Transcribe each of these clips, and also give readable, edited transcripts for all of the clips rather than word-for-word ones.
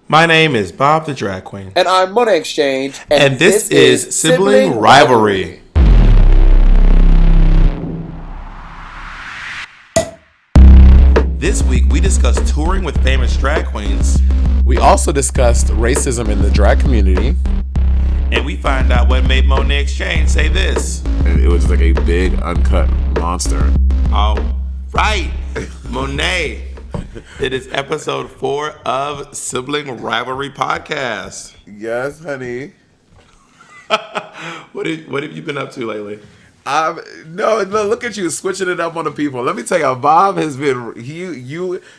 My name is Bob the Drag Queen. And I'm Monet Exchange. And this is Sibling Rivalry. This week we discussed touring with famous drag queens. We also discussed racism in the drag community. And we find out what made Monet Exchange say this. And it was like a big, uncut monster. All right, Monet. It is episode 4 of Sibling Rivalry Podcast. Yes, honey. What have you been up to lately? No, look at you switching it up on the people. Let me tell you, Bob has been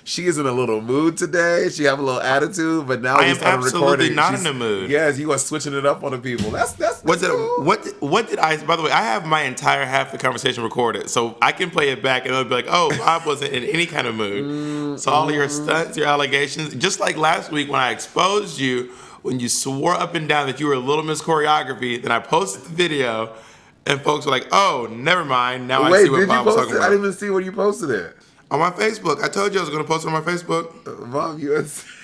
she is in a little mood today. She have a little attitude, but now I am absolutely not in the mood. Yes, you are switching it up on the people. That's What cool. did I? By the way, I have my entire half the conversation recorded, so I can play it back and it'll be like, oh, Bob wasn't in any kind of mood. So all of your stunts, your allegations, just like last week when I exposed you when you swore up and down that you were a Little Miss Choreography, then I posted the video. And folks were like, oh, never mind. Now I see what Bob was talking about. I didn't even see when you posted it. On my Facebook. I told you I was going to post it on my Facebook. Bob,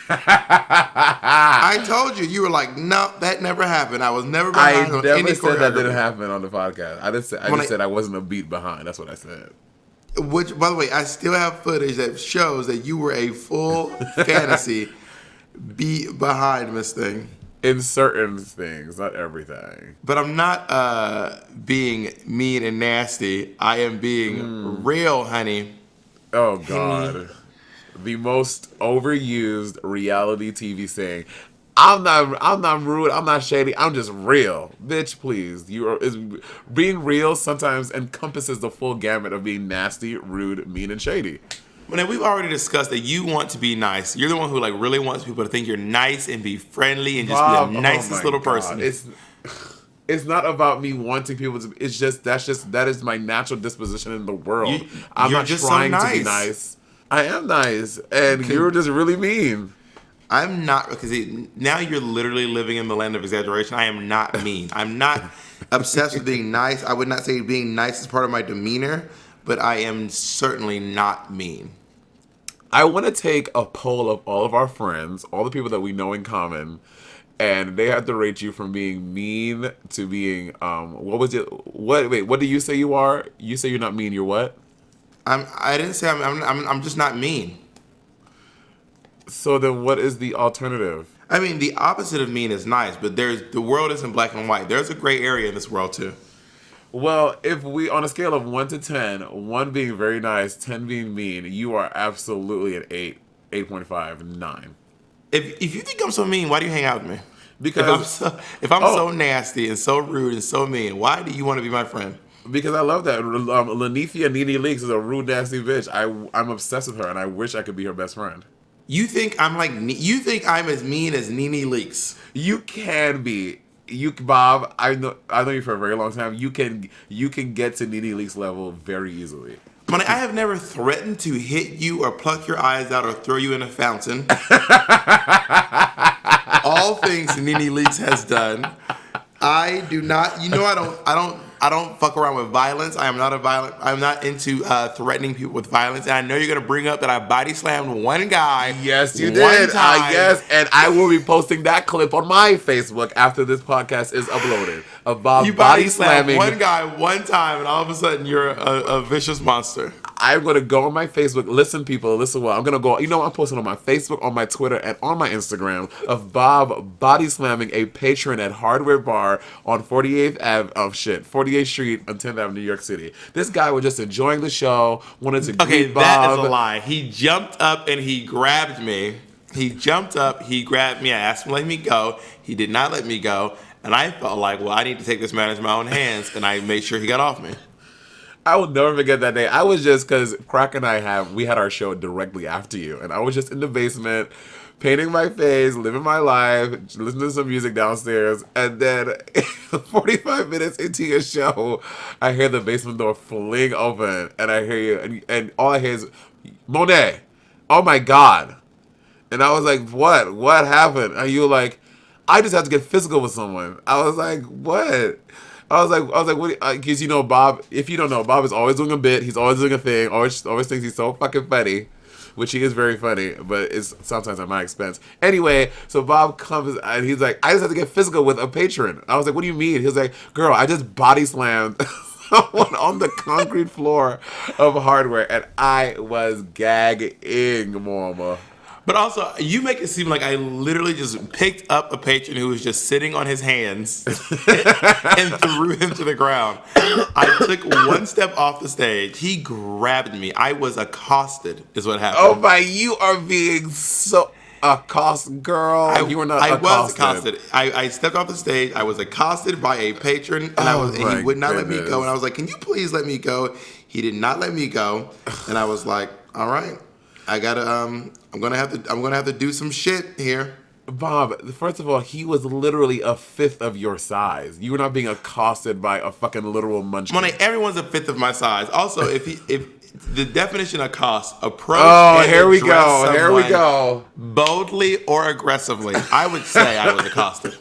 I told you. You were like, no, that never happened. I was never behind on any choreography. I never said that didn't happen on the podcast. I just said I wasn't a beat behind. That's what I said. Which, by the way, I still have footage that shows that you were a full fantasy beat behind Miss Thing. In certain things, not everything. But I'm not being mean and nasty. I am being real, honey. Oh, God. The most overused reality TV saying. I'm not rude. I'm not shady. I'm just real. Bitch, please. Being real sometimes encompasses the full gamut of being nasty, rude, mean, and shady. Well, we've already discussed that you want to be nice. You're the one who really wants people to think you're nice and be friendly and just be the nicest little person. It's not about me wanting people to. It's just that is my natural disposition in the world. I'm not trying to be nice. I am nice, and you're just really mean. I'm not, because now you're literally living in the land of exaggeration. I am not mean. I'm not obsessed with being nice. I would not say being nice is part of my demeanor, but I am certainly not mean. I want to take a poll of all of our friends, all the people that we know in common, and they have to rate you from being mean to being what do you say you are? You say you're not mean, you're what? I didn't say I'm just not mean. So then what is the alternative? I mean, the opposite of mean is nice, but the world isn't black and white. There's a gray area in this world too. Well, if we, on a scale of 1 to 10, 1 being very nice, 10 being mean, you are absolutely an 8, 8.5, 9. If you think I'm so mean, why do you hang out with me? Because if I'm so nasty and so rude and so mean, why do you want to be my friend? Because I love that. Lanithia Nene Leaks is a rude, nasty bitch. I'm obsessed with her, and I wish I could be her best friend. You think I'm as mean as Nene Leaks? You can be. Bob, I know you for a very long time. You can get to Nene Leak's level very easily. I have never threatened to hit you or pluck your eyes out or throw you in a fountain. All things Nene Leakes has done. I do not. I don't fuck around with violence. I'm not into threatening people with violence. And I know you're gonna bring up that I body slammed one guy. Yes, you did. Yes, and I will be posting that clip on my Facebook after this podcast is uploaded. Of Bob you body slamming one guy one time, and all of a sudden you're a vicious monster. I'm gonna go on my Facebook. Listen, people, listen well. I'm gonna go. I'm posting on my Facebook, on my Twitter, and on my Instagram of Bob body slamming a patron at Hardware Bar on 48th Street on 10th Avenue, New York City. This guy was just enjoying the show, wanted to greet Bob. That is a lie. He jumped up and he grabbed me. He grabbed me. I asked him to let me go. He did not let me go. And I felt like, well, I need to take this matter into my own hands. And I made sure he got off me. I will never forget that day. I was just, because Crack and we had our show directly after you. And I was just in the basement, painting my face, living my life, listening to some music downstairs. And then 45 minutes into your show, I hear the basement door fling open. And I hear you. And all I hear is, Monet, oh my God. And I was like, what? What happened? And you were like, I just have to get physical with someone. I was like, what? I was like, what? Because Bob. If you don't know, Bob is always doing a bit. He's always doing a thing. Always thinks he's so fucking funny. which he is very funny, but it's sometimes at my expense. Anyway, so Bob comes and he's like, I just have to get physical with a patron. I was like, what do you mean? He was like, girl, I just body slammed someone on the concrete floor of hardware, and I was gagging, mama. But also, you make it seem like I literally just picked up a patron who was just sitting on his hands and threw him to the ground. I took one step off the stage. He grabbed me. I was accosted, is what happened. Oh my, you are being so accosted, girl. You were not accosted. I was accosted. I stepped off the stage. I was accosted by a patron, and he would not let me go. And I was like, can you please let me go? He did not let me go. And I was like, all right. I gotta I'm gonna have to do some shit here. Bob, first of all, he was literally a fifth of your size. You were not being accosted by a fucking literal munchkin. Monet, everyone's a fifth of my size. Also, if the definition of cost, approach. Oh, here we go. Boldly or aggressively, I would say I was accosted.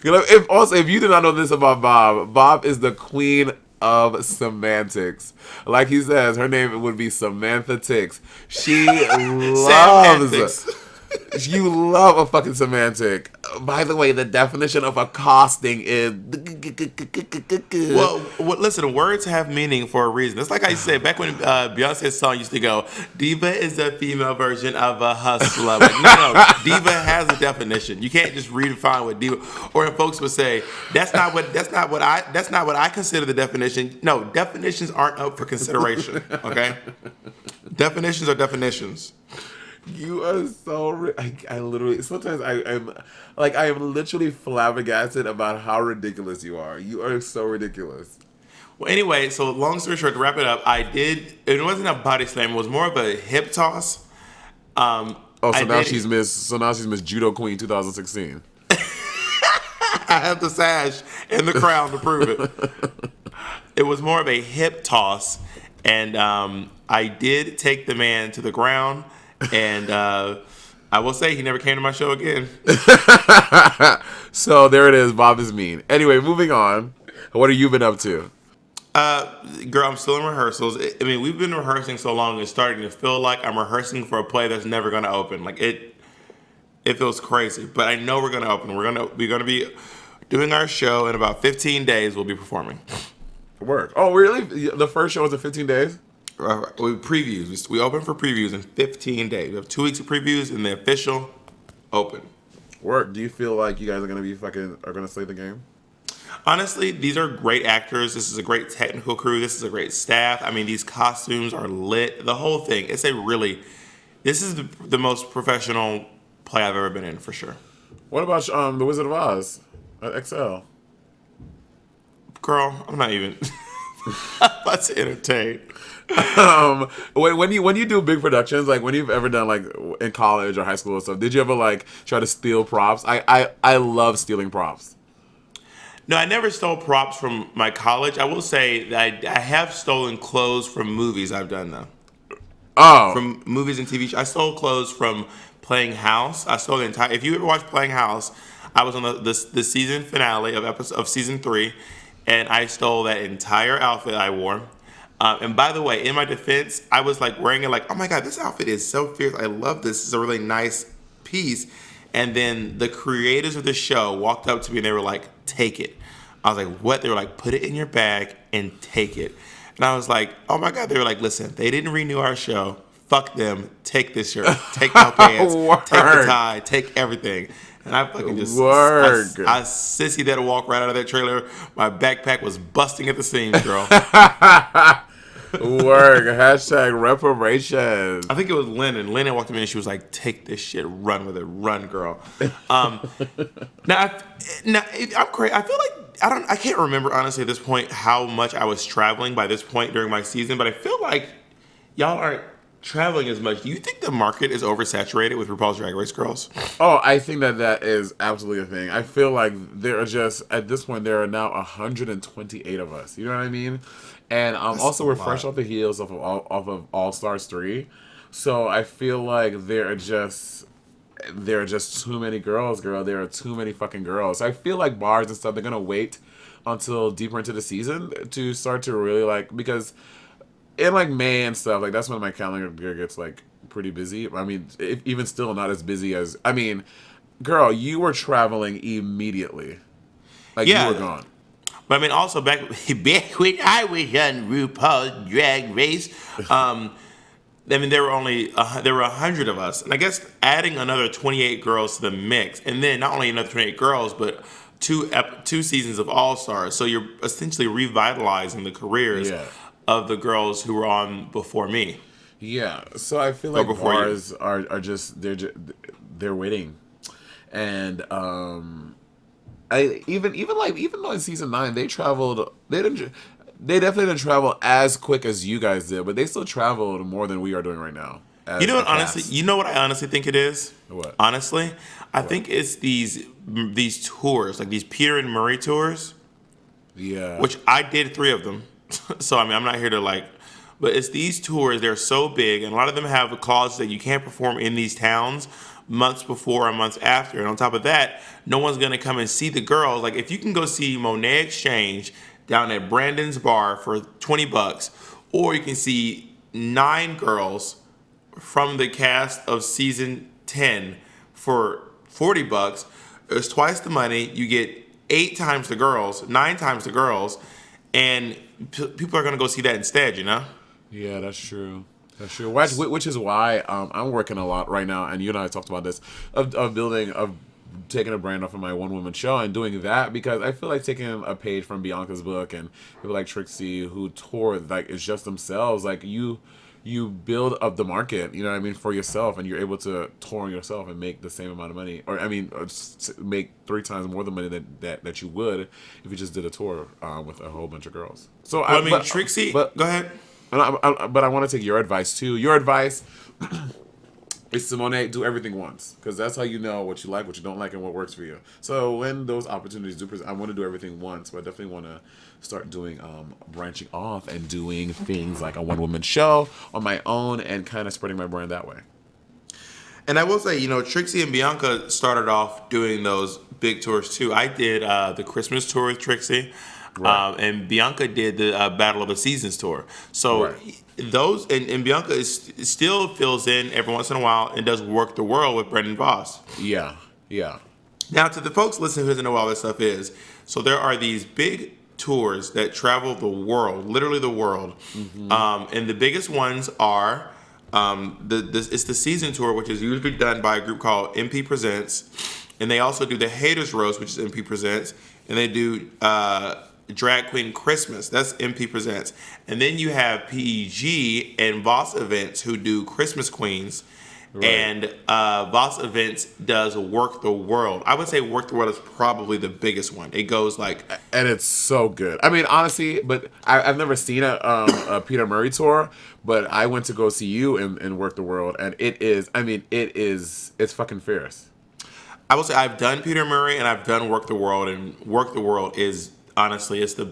You know, if you did not know this about Bob, Bob is the queen of semantics. Like he says, her name would be Samantha Tix. She loves. You love a fucking semantic. By the way, the definition of accosting is. Well, listen, words have meaning for a reason. It's like I said, back when Beyonce's song used to go, diva is a female version of a hustler. Like, no, diva has a definition. You can't just redefine what diva. Or if folks would say, that's not what I consider the definition. No, definitions aren't up for consideration. Okay, definitions are definitions. You are so. I literally sometimes I'm literally flabbergasted about how ridiculous you are. You are so ridiculous. Well, anyway, so long story short, to wrap it up, it wasn't a body slam. It was more of a hip toss. Now she's Miss Judo Queen 2016. I have the sash and the crown to prove it. It was more of a hip toss, and I did take the man to the ground. And I will say he never came to my show again. So there it is. Bob is mean. Anyway, moving on. What have you been up to? Girl, I'm still in rehearsals. I mean, we've been rehearsing so long, it's starting to feel like I'm rehearsing for a play that's never going to open. Like it feels crazy. But I know we're going to open. We're going to be doing our show in about 15 days. We'll be performing. Work. Oh, really? The first show was in 15 days? Previews. We open for previews in 15 days. We have 2 weeks of previews and the official open. Work. Do you feel like you guys are gonna slay the game? Honestly, these are great actors. This is a great technical crew. This is a great staff. I mean, these costumes are lit. The whole thing. This is the most professional play I've ever been in, for sure. What about The Wizard of Oz at XL? Girl, I'm not even about to entertain. When you do big productions, like when you've ever done like in college or high school or stuff, did you ever like try to steal props? I love stealing props. No, I never stole props from my college. I will say that I have stolen clothes from movies I've done though. Oh, from movies and TV shows. I stole clothes from Playing House. I stole the entire. If you ever watched Playing House, I was on the season finale of season 3, and I stole that entire outfit I wore. And by the way, in my defense, I was like wearing it like, oh my God, this outfit is so fierce. I love this. It's a really nice piece. And then the creators of the show walked up to me and they were like, take it. I was like, what? They were like, put it in your bag and take it. And I was like, oh my God. They were like, listen, they didn't renew our show. Fuck them. Take this shirt. Take my pants. Take the tie. Take everything. And I fucking just I sissy that walk right out of that trailer. My backpack was busting at the seams, girl. Work. Hashtag reparations. I think it was Lennon. Lennon walked to me and she was like, take this shit, run with it, run, girl. I'm crazy. I feel like I can't remember honestly at this point how much I was traveling by this point during my season, but I feel like y'all aren't traveling as much. Do you think the market is oversaturated with RuPaul's Drag Race girls? Oh, I think that is absolutely a thing. I feel like there are just, at this point, there are now 128 of us. You know what I mean? And also we're fresh off the heels of All Stars 3. So I feel like there are just too many girls, girl. There are too many fucking girls. So I feel like bars and stuff, they're going to wait until deeper into the season to start to really like, because in like May and stuff, like that's when my calendar gets like pretty busy. I mean, even still not as busy as I mean, girl, you were traveling immediately, like you were Yeah. gone. But I mean, also back when I was on RuPaul's Drag Race, I mean, there were 100 of us, and I guess adding another 28 girls to the mix, and then not only another 28 girls, but two seasons of All Stars. So you're essentially revitalizing the careers Yeah. of the girls who were on before me Yeah, so I feel or like before you. bars are they're waiting, and I even though in season 9 they definitely didn't travel as quick as you guys did, but they still traveled more than we are doing right now You as know a what? Honestly, cast. you know what I honestly think it is. What? Honestly, I What? think it's these tours, like these Peter and Murray tours, Yeah, which I did 3 of them. So I mean, I'm not here to like, but it's these tours. They're so big, and a lot of them have a clause that you can't perform in these towns months before or months after. And on top of that, no one's gonna come and see the girls. Like if you can go see Monet Exchange down at Brandon's bar for $20, or you can see 9 girls from the cast of season 10 for $40. It's twice the money. You get 8 times the girls, 9 times the girls, and people are gonna go see that instead. You know. yeah, that's true. That's true. Which is why I'm working a lot right now, and you and I talked about this of taking a brand off of my one woman show and doing that because I feel like taking a page from Bianca's book and people like Trixie who tour like it's just themselves like you build up the market, you know what I mean, for yourself, and you're able to tour yourself and make the same amount of money, or I mean, make 3 times more the money that you would if you just did a tour with a whole bunch of girls. So Well, I mean, Trixie. but Go ahead. but I want to take your advice too. Your advice is to Monet, do everything once, because that's how you know what you like, what you don't like, and what works for you. So when those opportunities do present, I want to do everything once, but I definitely want to start doing branching off and doing things like a one woman show on my own and kind of spreading my brand that way. And I will say, you know, Trixie and Bianca started off doing those big tours too. I did the Christmas tour with Trixie, Right. and Bianca did the Battle of the Seasons tour. So Right. those and Bianca still fills in every once in a while and does Work the World with Brendan Voss. Yeah. Yeah. Now, to the folks listening who doesn't know what all this stuff is, so there are these big tours that travel the world, literally the world, and the biggest ones are it's the season tour, which is usually done by a group called MP Presents, and they also do the Haters Roast, which is MP Presents, and they do Drag Queen Christmas, that's MP Presents, and then you have PEG and Voss Events who do Christmas Queens. Right. And Voss Events does Work the World. I would say Work the World is probably the biggest one. It goes like, And it's so good. I mean, honestly, but I've never seen a Peter Murray tour, but I went to go see you in Work the World, and it is. I mean, it's fucking fierce. I will say I've done Peter Murray and I've done Work the World, and Work the World is honestly it's the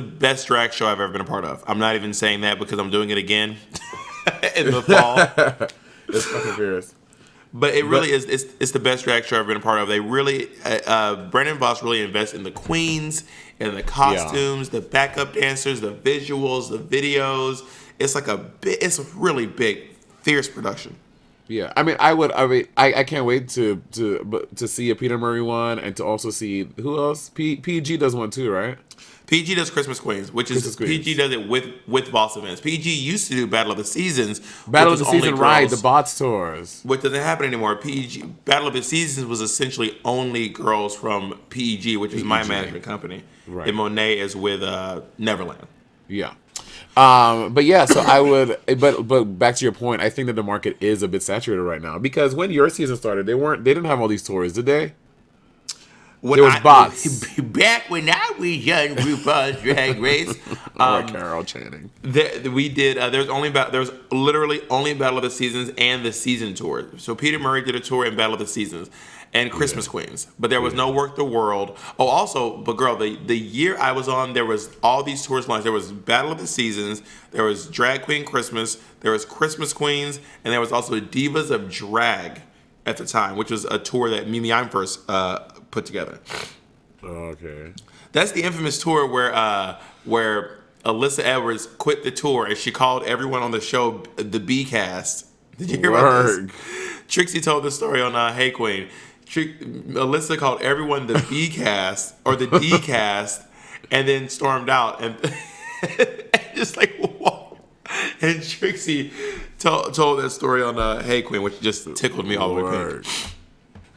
best drag show I've ever been a part of. I'm not even saying that because I'm doing it again in the fall. It's fucking fierce. But it really is. It's the best drag show I've been a part of. They really, Brendan Voss really invests in the queens, in the costumes, the backup dancers, the visuals, the videos. It's like it's a really big, fierce production. Yeah, I mean, I can't wait to see a Peter Murray one and to also see who else. PG does one too, right? PG does Christmas Queens, which is Christmas Queens. PG does it with Voss Events. PG used to do Battle of the Seasons, Battle which of the was only Season, right? girls, The bots tours. which doesn't happen anymore. PG Battle of the Seasons was essentially only girls from PEG, which is my PEG. management company. Right. And Monet is with Neverland. Yeah. But yeah, so I would, but back to your point, I think that the market is a bit saturated right now because when your season started, they didn't have all these tours, did they? When There was bots. Back when I was young, RuPaul's Drag Race, Or Carol Channing. we did. There's literally only Battle of the Seasons and the season tour. So Peter Murray did a tour in Battle of the Seasons and Christmas Queens, but there was no Work the World. Oh, also, but girl, the year I was on, there was all these tours launched. There was Battle of the Seasons, there was Drag Queen Christmas, there was Christmas Queens, and there was also Divas of Drag at the time, which was a tour that Mimi Imfurst put together. Okay. That's the infamous tour where Alyssa Edwards quit the tour and she called everyone on the show the B cast. Did you hear about Word. this? Trixie told the story on Hey Queen. Alyssa called everyone the B cast or the D cast, and then stormed out and just like whoa. And Trixie told that story on Hey Queen, which just tickled me all the way pink.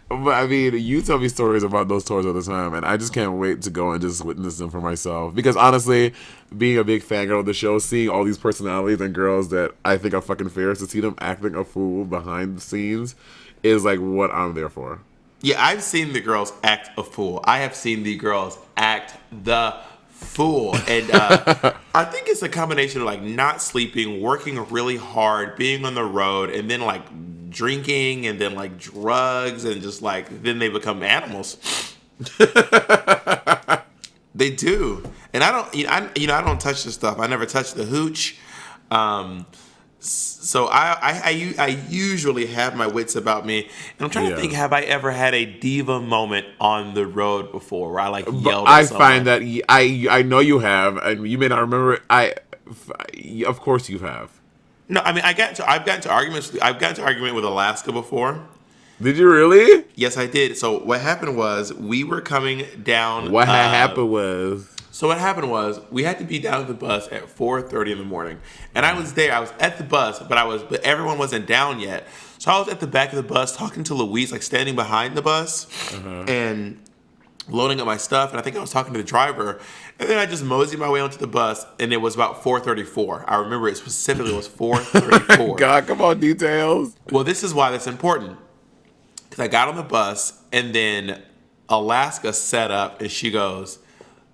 But I mean, you tell me stories about those tours all the time, and I just can't wait to go and just witness them for myself. Because honestly, being a big fangirl of the show, seeing all these personalities and girls that I think are fucking fierce, to see them acting a fool behind the scenes is like what I'm there for. Yeah, I've seen the girls act a fool. I have seen the girls act the fool. And I think it's a combination of like not sleeping, working really hard, being on the road, and then like drinking and then like drugs and just like then they become animals. They do. And I don't I don't touch the stuff. I never touch the hooch. So I usually have my wits about me, and I'm trying to think, have I ever had a diva moment on the road before where I like yelled at someone? Find that I know you have, and you may not remember it. Of course you have. No, I mean I've gotten to argument with Alaska before. Did you really? Yes, I did. So what happened was we were coming down. What happened was. So what happened was we had to be down at the bus at 4:30 in the morning, and I was there. I was at the bus, but everyone wasn't down yet. So I was at the back of the bus talking to Louise, like standing behind the bus, and loading up my stuff. And I think I was talking to the driver, and then I just moseyed my way onto the bus, and it was about 4:34. I remember it specifically was 4:34. God, come on, details. Well, this is why that's important, because I got on the bus, and then Alaska set up, and she goes,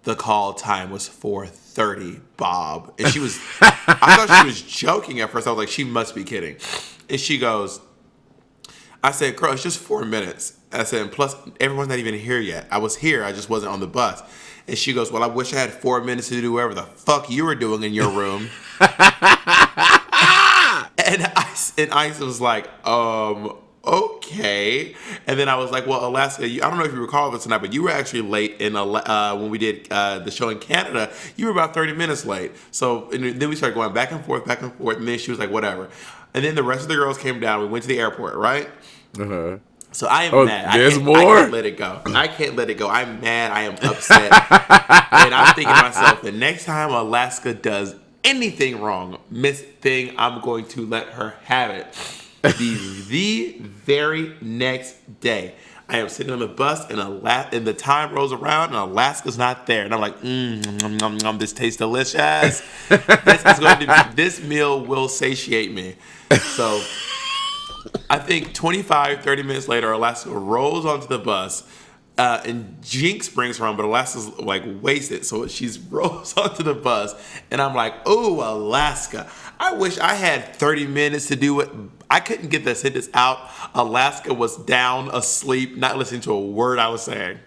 the call time was 4:30, Bob. And she was, I thought she was joking at first. I was like, she must be kidding. And she goes, I said, girl, it's just 4 minutes. I said, and plus, everyone's not even here yet. I was here, I just wasn't on the bus. And she goes, well, I wish I had 4 minutes to do whatever the fuck you were doing in your room. And Ice was like, okay. And then I was like, well, Alaska, I don't know if you recall this tonight, but you were actually late when we did the show in Canada. You were about 30 minutes late. So and then we started going back and forth. And then she was like, whatever. And then the rest of the girls came down. We went to the airport, right? Uh-huh. So I am mad. There's more? I can't let it go. I can't let it go. I'm mad. I am upset. And I'm thinking to myself, the next time Alaska does anything wrong, Miss Thing, I'm going to let her have it. The very next day, I am sitting on the bus and the time rolls around and Alaska's not there, and I'm like, this tastes delicious. This meal will satiate me. So I think 25-30 minutes later, Alaska rolls onto the bus. And Jinx brings her on, but Alaska's like wasted, so she rolls onto the bus, and I'm like, "Oh, Alaska! I wish I had 30 minutes to do it. I couldn't get the sentence out. Alaska was down, asleep, not listening to a word I was saying."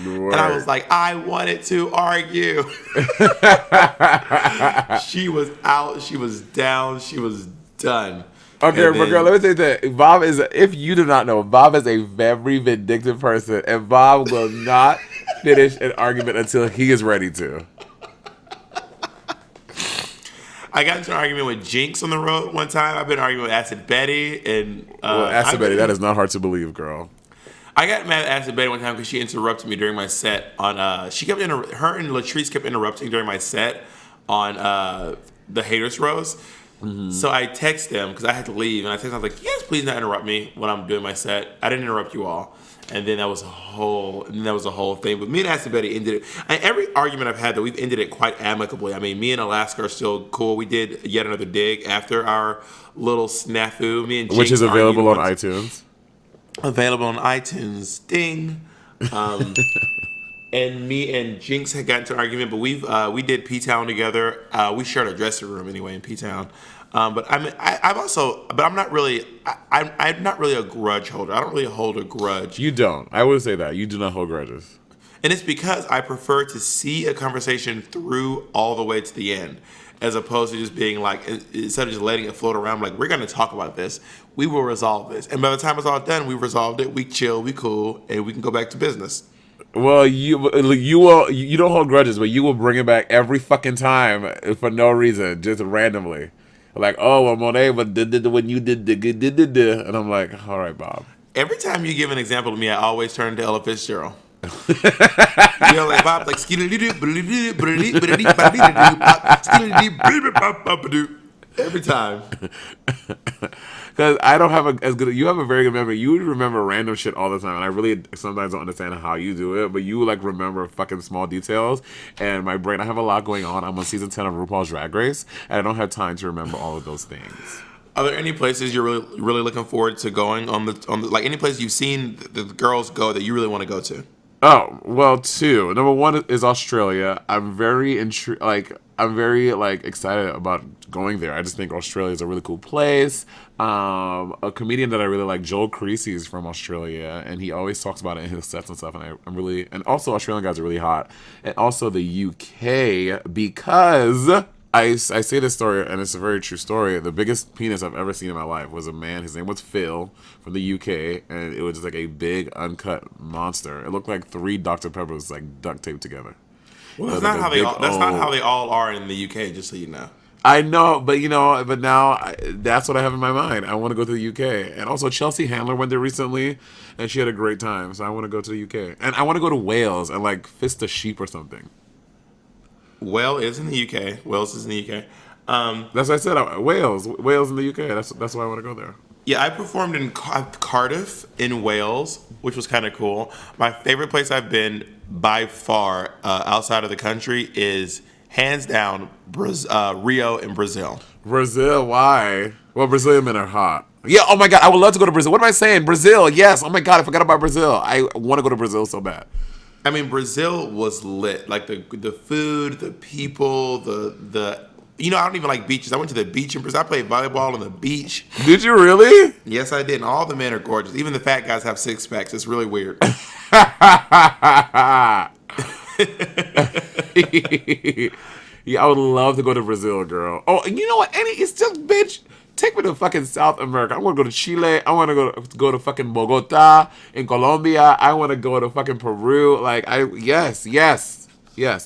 Word. And I was like, I wanted to argue. She was out. She was down. She was done. Okay, but girl, let me say that Bob is, if you do not know, Bob is a very vindictive person, and Bob will not finish an argument until he is ready to. I got into an argument with Jinx on the road one time. I've been arguing with Acid Betty. And Acid Betty, that is not hard to believe, girl. I got mad at Acid Betty one time because she interrupted me during my set on, her and Latrice kept interrupting during my set on the Haters Roast. Mm-hmm. So I text them because I had to leave, and I was like, "Yes, please not interrupt me when I'm doing my set. I didn't interrupt you all." And then that was a whole thing. But me and Acid Betty ended it. And every argument I've had, that we've ended it quite amicably. I mean, me and Alaska are still cool. We did yet another dig after our little snafu. Me and Jinx, which is available on iTunes. Available on iTunes. Ding. And me and Jinx had gotten into an argument, but we did P-Town together. We shared a dressing room anyway in P-Town. But I'm not really a grudge holder. I don't really hold a grudge. You don't. I would say that. You do not hold grudges. And it's because I prefer to see a conversation through all the way to the end, as opposed to just being like, instead of just letting it float around, like, we're going to talk about this. We will resolve this. And by the time it's all done, we resolved it. We chill, we cool, and we can go back to business. Well, you don't hold grudges, but you will bring it back every fucking time for no reason, just randomly. Like, oh, well, Monet, but when you did, and I'm like, all right, Bob. Every time you give an example to me, I always turn to Ella Fitzgerald. You know, like Bob, like every time. Because I don't have as good. You have a very good memory. You remember random shit all the time, and I really sometimes don't understand how you do it. But you like remember fucking small details. And my brain, I have a lot going on. I'm on season 10 of RuPaul's Drag Race, and I don't have time to remember all of those things. Are there any places you're really looking forward to going on the like any place you've seen the girls go that you really want to go to? Oh, well, two. Number one is Australia. I'm very excited about going there. I just think Australia is a really cool place. A comedian that I really like, Joel Creasy, is from Australia, and he always talks about it in his sets and stuff. And and also Australian guys are really hot, and also the UK because. I say this story, and it's a very true story. The biggest penis I've ever seen in my life was a man. His name was Phil from the UK, and it was just like a big, uncut monster. It looked like 3 Dr. Peppers like duct taped together. Well, that's not how they all are in the UK. Just so you know. I know, but now that's what I have in my mind. I want to go to the UK, and also Chelsea Handler went there recently, and she had a great time. So I want to go to the UK, and I want to go to Wales and like fist a sheep or something. Wales is in the UK. Wales is in the UK. That's what I said. Wales in the UK. That's why I want to go there. Yeah, I performed in Cardiff in Wales, which was kind of cool. My favorite place I've been by far outside of the country is hands down Rio in Brazil. Brazil, why? Well, Brazilian men are hot. Yeah, oh my God, I would love to go to Brazil. What am I saying? Brazil, yes. Oh my God, I forgot about Brazil. I want to go to Brazil so bad. I mean, Brazil was lit. Like the food, the people, the I don't even like beaches. I went to the beach in Brazil. I played volleyball on the beach. Did you really? Yes, I did. And all the men are gorgeous. Even the fat guys have 6 packs. It's really weird. Yeah, I would love to go to Brazil, girl. Oh, you know what? It's just, bitch. Take me to fucking South America. I want to go to Chile. I want to go to fucking Bogota in Colombia. I want to go to fucking Peru. Yes.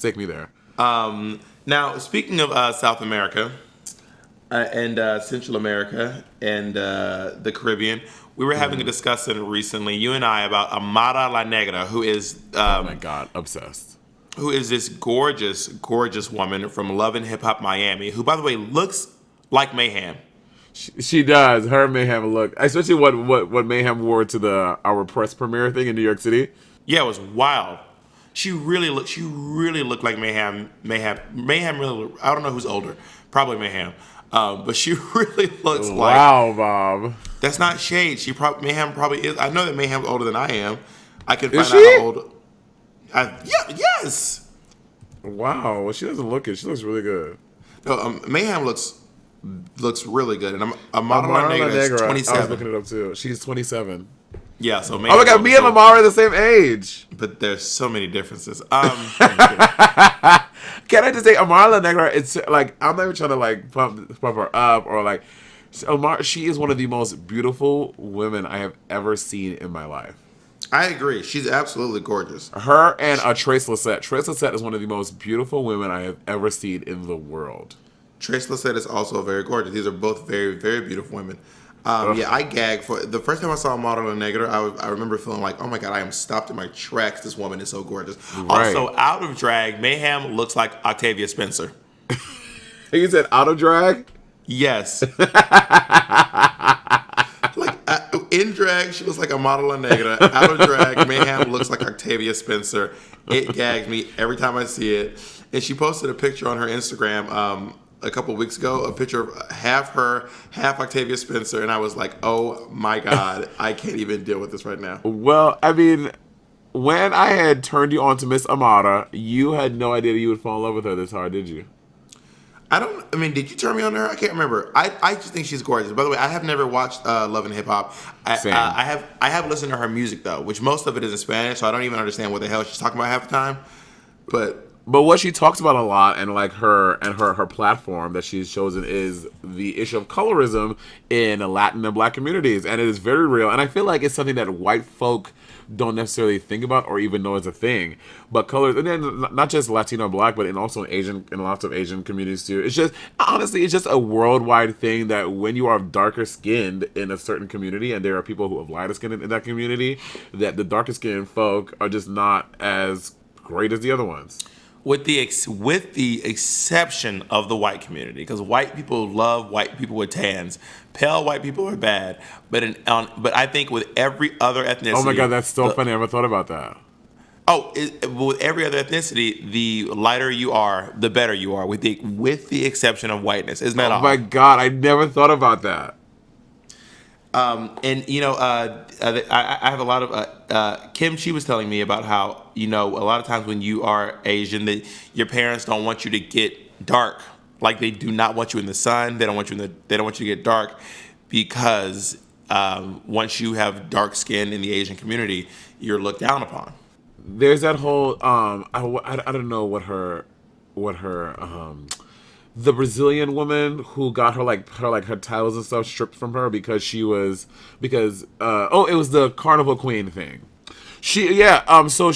Take me there. Now, speaking of South America and Central America and the Caribbean, we were having a discussion recently, you and I, about Amara La Negra, who is oh my God, obsessed. Who is this gorgeous, gorgeous woman from Love and Hip Hop Miami, who, by the way, looks like Mayhem. She does. Her Mayhem look, especially what Mayhem wore to our press premiere thing in New York City. Yeah, it was wild. She really looked like Mayhem. Mayhem really. I don't know who's older. Probably Mayhem. But she really looks like. Wow, Bob. That's not shade. Mayhem probably is. I know that Mayhem's older than I am. I can find is out she? how old. Yes. Wow. Well, she doesn't look it. She looks really good. No, Mayhem looks really good, and Amara La Negra is 27. I was looking it up too. She's 27. Yeah, so Mayhem. Oh my God, me and Amara are the same age. But there's so many differences. Can I just say, Amara La Negra? It's like, I'm not even trying to like pump her up or like. Amara, she is one of the most beautiful women I have ever seen in my life. I agree. She's absolutely gorgeous. Her and Trace Lysette. Trace Lysette is one of the most beautiful women I have ever seen in the world. Trace Lysette is also very gorgeous. These are both very, very beautiful women. I gagged for the first time I saw Amara La Negra. I remember feeling like, oh my God, I am stopped in my tracks. This woman is so gorgeous. Right. Also, out of drag, Mayhem looks like Octavia Spencer. You said out of drag? Yes. In drag, she looks like Amara La Negra. Out of drag, Mayhem looks like Octavia Spencer. It gags me every time I see it. And she posted a picture on her Instagram a couple weeks ago, a picture of half her, half Octavia Spencer, and I was like, oh my God, I can't even deal with this right now. Well, I mean, when I had turned you on to Miss Amara, you had no idea that you would fall in love with her this hard, did you? Did you turn me on to her? I can't remember. I just think she's gorgeous. By the way, I have never watched Love and Hip Hop. I have listened to her music though, which most of it is in Spanish, so I don't even understand what the hell she's talking about half the time. But But what she talks about a lot, and like her platform that she's chosen, is the issue of colorism in Latin and Black communities, and it is very real. And I feel like it's something that white folk don't necessarily think about or even know is a thing. But colors, and then not just Latino and Black, but also in lots of Asian communities too. It's just honestly, it's just a worldwide thing that when you are darker skinned in a certain community, and there are people who have lighter skin in that community, that the darker skinned folk are just not as great as the other ones. With the exception of the white community, because white people love white people with tans. Pale white people are bad, but but I think with every other ethnicity. Oh my God, that's so funny! I never thought about that. With every other ethnicity, the lighter you are, the better you are. With the exception of whiteness, isn't that Oh odd? my God, I never thought about that. And I have a lot of Kim. She was telling me about how a lot of times when you are Asian, that your parents don't want you to get dark. Like they do not want you in the sun. They don't want you they don't want you to get dark because once you have dark skin in the Asian community, you're looked down upon. There's that whole I don't know what her the Brazilian woman who got her titles and stuff stripped from her because it was the Carnival Queen thing. Brazil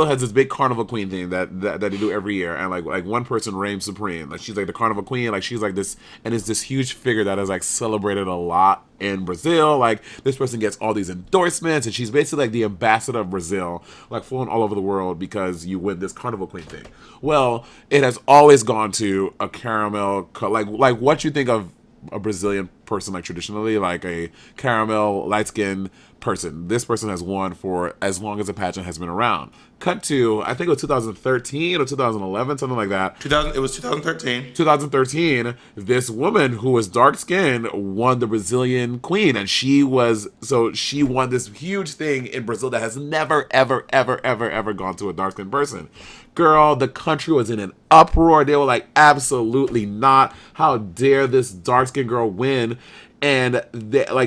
has this big Carnival Queen thing that they do every year, and like one person reigns supreme. Like she's like the Carnival Queen, like she's like this, and it's this huge figure that is like celebrated a lot in Brazil. Like this person gets all these endorsements, and she's basically like the ambassador of Brazil, like flown all over the world because you win this Carnival Queen thing. Well, it has always gone to a caramel, like what you think of a Brazilian person, like traditionally, like a caramel light skinned person. This person has won for as long as the pageant has been around. Cut to, I think it was 2013 or 2011, something like that. It was 2013. 2013, this woman who was dark skinned won the Brazilian queen, and she won this huge thing in Brazil that has never, ever, ever, ever, ever gone to a dark skinned person. Girl, the country was in an uproar. They were like, absolutely not. How dare this dark skinned girl win? And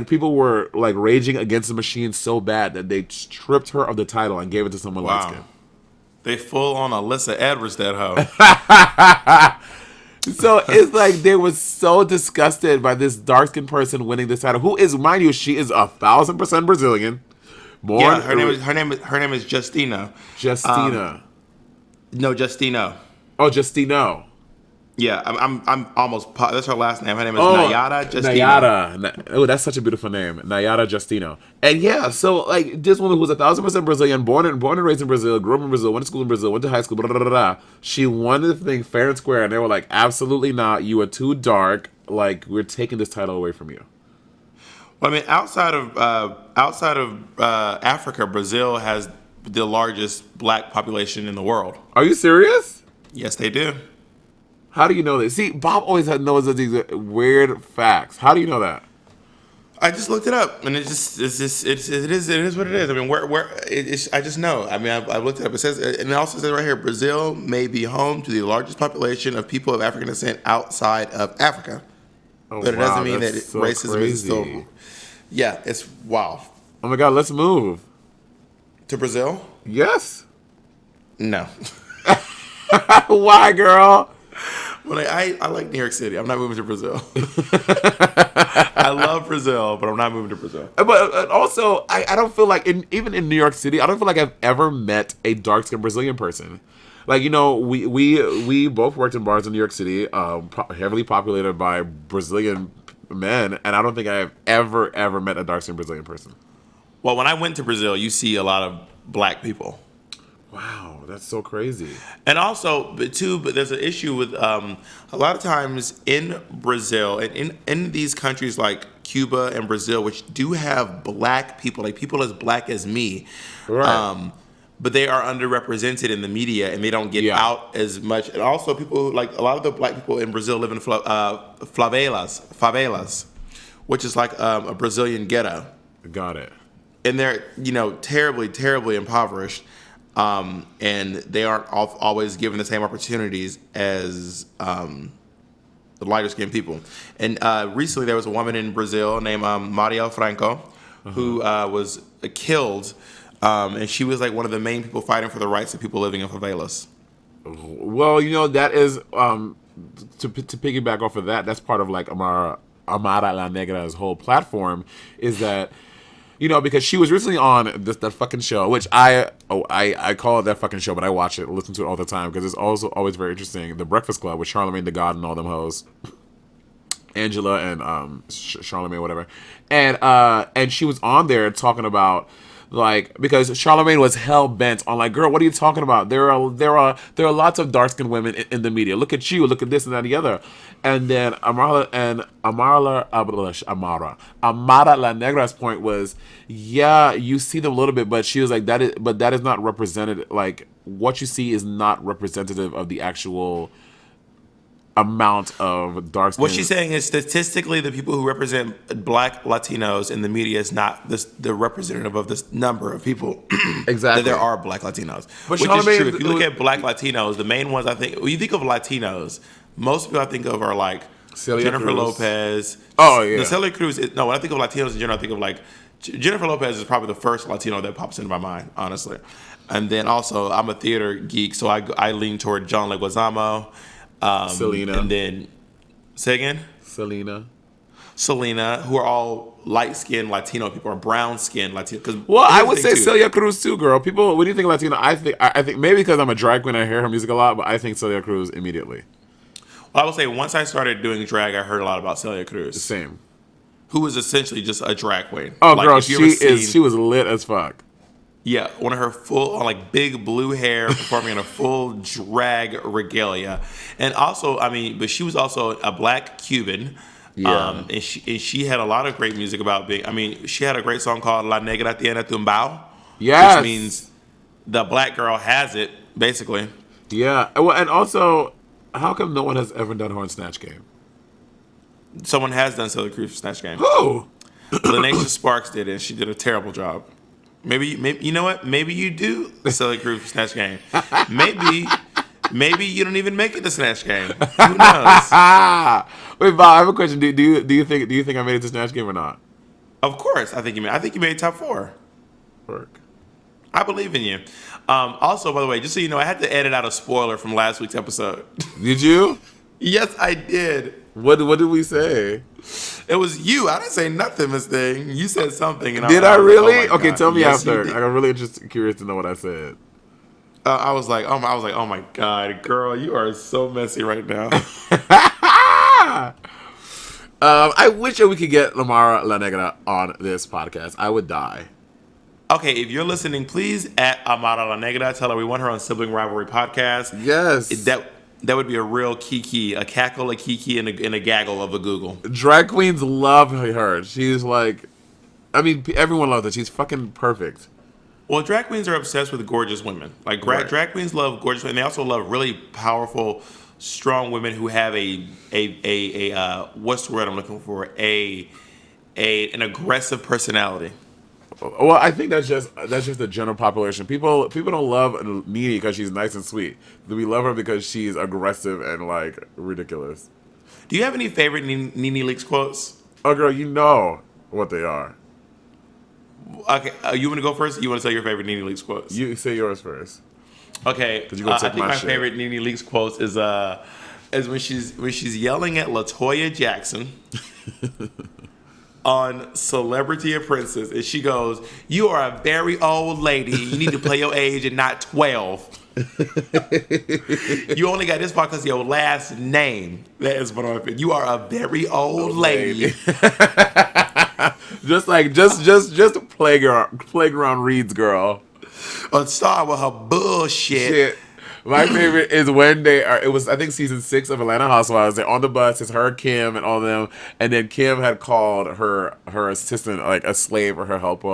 people were like raging against the machine so bad that they stripped her of the title and gave it to someone light skinned. They full on Alyssa Edwards that hoe. So it's like they were so disgusted by this dark skinned person winning this title. Who is, mind you, she is 1,000% Brazilian. Born. Her name is Justina. Justina. No, Justino. Oh, Justino. Yeah, I'm almost. That's her last name. Her name is Nayara Justino. Nayara. Oh, that's such a beautiful name, Nayara Justino. And yeah, so like this woman who's 1,000% Brazilian, born and raised in Brazil, grew up in Brazil, went to school in Brazil, went to high school. Blah, blah, blah, blah. She won the thing fair and square, and they were like, absolutely not. You are too dark. Like we're taking this title away from you. Well, I mean, outside of Africa, Brazil has the largest black population in the world. Are you serious? Yes, they do. How do you know this? See, Bob always knows these weird facts. How do you know that? I just looked it up, and it is what it is. I mean, I just know. I mean, I looked it up. It says, and it also says right here, Brazil may be home to the largest population of people of African descent outside of Africa. Oh, but it doesn't mean that so racism crazy. is still. Yeah, it's wow. Oh my God, let's move To Brazil? Yes. No. Why, girl? Well, I like New York City. I'm not moving to Brazil. I love Brazil, but I'm not moving to Brazil. But also, I don't feel like, even in New York City, I don't feel like I've ever met a dark-skinned Brazilian person. Like, we both worked in bars in New York City, heavily populated by Brazilian men, and I don't think I've ever met a dark-skinned Brazilian person. Well, when I went to Brazil, you see a lot of black people. Wow, that's so crazy. And also, but there's an issue with a lot of times in Brazil and in these countries like Cuba and Brazil, which do have black people, like people as black as me, Right. but they are underrepresented in the media and they don't get out as much. And also, people like a lot of the black people in Brazil live in favelas, which is like a Brazilian ghetto. Got it. And they're terribly, terribly impoverished. And they aren't always given the same opportunities as the lighter skinned people. And recently there was a woman in Brazil named Marielle Franco who was killed. And she was like one of the main people fighting for the rights of people living in favelas. Well, that is to piggyback off of that. That's part of like Amara La Negra's whole platform is that because she was recently on that fucking show, which I call it that fucking show, but I watch it, listen to it all the time because it's also always very interesting. The Breakfast Club with Charlamagne the God and all them hoes. Angela and Charlamagne, whatever, and she was on there talking about because Charlamagne was hell bent on girl, what are you talking about? There are lots of dark skinned women in the media. Look at you, look at this and that and the other, and then Amara La Negra's point was, yeah, you see them a little bit, but she was like that is not represented. What you see is not representative of the actual amount of dark skin. What she's saying is statistically the people who represent Black Latinos in the media is not the representative of this number of people. Exactly. That there are Black Latinos. But which is true. If you look at Black Latinos, the main ones I think, when you think of Latinos, most people I think of are Celia Jennifer Cruz. Lopez. Oh, yeah. Celia Cruz, when I think of Latinos in general, I think of Jennifer Lopez is probably the first Latino that pops into my mind, honestly. And then also, I'm a theater geek, so I lean toward John Leguizamo. Selena. And then, say again? Selena, who are all light-skinned Latino people or brown-skinned Latino. Well, I would say Celia Cruz too, girl. People, when you think Latino, I think maybe because I'm a drag queen, I hear her music a lot, but I think Celia Cruz immediately. Well, I would say once I started doing drag, I heard a lot about Celia Cruz. Same. Who was essentially just a drag queen. Oh, girl, she was lit as fuck. Yeah, one of her full, big blue hair, performing in a full drag regalia. And also, but she was also a Black Cuban. Yeah. And she had a lot of great music about being, she had a great song called La Negra Tiene Tumbao. Yes. Which means the Black girl has it, basically. Yeah. Well, and also, how come no one has ever done her on Snatch Game? Someone has done Celia Cruz Snatch Game. Who? Lanacia Sparks did it, and she did a terrible job. Maybe you know what? Maybe you do Celia Cruz Snatch Game. Maybe you don't even make it to Snatch Game. Who knows? Wait, Bob, I have a question. Do you think I made it to Snatch Game or not? Of course, I think you made top 4. Work. I believe in you. Also, by the way, just so you know, I had to edit out a spoiler from last week's episode. Did you? Yes, I did. What did we say? It was you. I didn't say nothing, Miss Thing. You said something. And did I really? Like, oh okay, God. tell me Yes, after. I'm really curious to know what I said. I was like, oh my God, girl, you are so messy right now. I wish that we could get Amara La Negra on this podcast. I would die. Okay, if you're listening, please at Amara La Negra. Tell her we want her on Sibling Rivalry podcast. Yes. That would be a real kiki, a cackle, a kiki, and a gaggle of a Google. Drag queens love her. She's everyone loves her. She's fucking perfect. Well, drag queens are obsessed with gorgeous women. Right. Drag queens love gorgeous women. They also love really powerful, strong women who have a what's the word I'm looking for? An aggressive personality. Well, I think that's just the general population. People don't love Nene because she's nice and sweet. We love her because she's aggressive and ridiculous. Do you have any favorite Nene Leakes quotes? Oh, girl, you know what they are. Okay, you want to go first? Or you want to tell your favorite Nene Leakes quotes? You say yours first. Okay, You gonna take I think my shit. favorite Nene Leakes quotes is when she's yelling at LaToya Jackson. On Celebrity Apprentice, and she goes, "You are a very old lady. You need to play your age and not 12. You only got this far because of your last name." That is what I'm saying. You are a very old lady. just playground reads, girl. A star with her bullshit. Shit. My favorite is when it was, I think, season 6 of Atlanta Housewives. They're on the bus. It's her, Kim, and all of them. And then Kim had called her assistant a slave or her helper,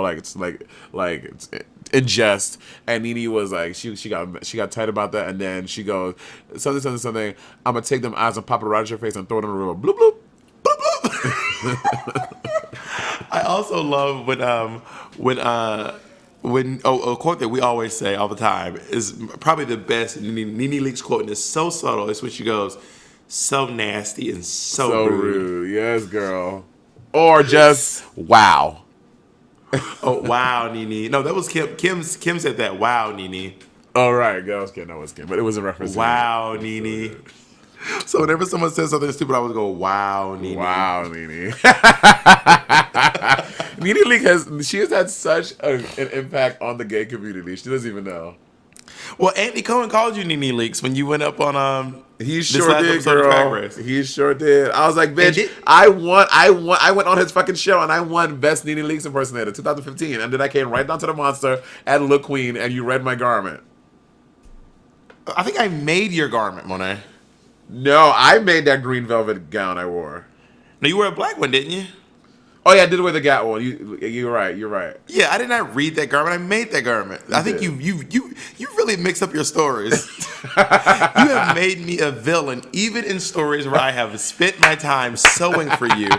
in jest. And Nene was she got tight about that. And then she goes, something. I'm gonna take them eyes and pop it right at your face and throw them in the river. Bloop bloop. Bloop bloop. I also love when a quote that we always say all the time is probably the best Nene Leakes quote, and it's so subtle. It's when she goes, "So nasty and so rude." Yes, girl. Or just wow. Oh, wow, Nene. No, that was Kim. Kim said that. Wow, Nene. Oh, right. Yeah, I was kidding. I was kidding. But it was a reference. Wow, Nene. So whenever someone says something stupid, I would go, wow, Nene. Wow, Nene. Nene Leak she has had such an impact on the gay community. She doesn't even know. Well, Andy Cohen called you Nene Leaks when you went up on He this sure last did, episode of girl. Drag Race. He sure did. I was like, bitch, I went on his fucking show and I won Best Nene Leaks Impersonator 2015. And then I came right down to the monster at Look Queen and you read my garment. I think I made your garment, Monet. No, I made that green velvet gown I wore. No, you wore a black one, didn't you? Oh yeah, I did wear the Gat one. You're right. You're right. Yeah, I did not read that garment. I made that garment. I think you really mix up your stories. You have made me a villain, even in stories where I have spent my time sewing for you.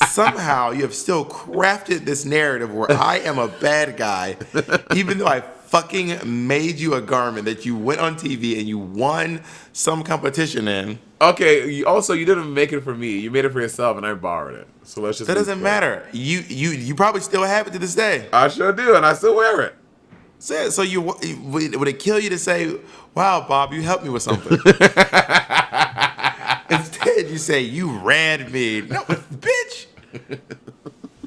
Somehow, you have still crafted this narrative where I am a bad guy, even though I fucking made you a garment that you went on TV and you won some competition in. Okay. You didn't make it for me. You made it for yourself, and I borrowed it. So let's just. That doesn't matter. You probably still have it to this day. I sure do, and I still wear it. So would it kill you to say, "Wow, Bob, you helped me with something"? Instead, you say, "You ran me." No, bitch.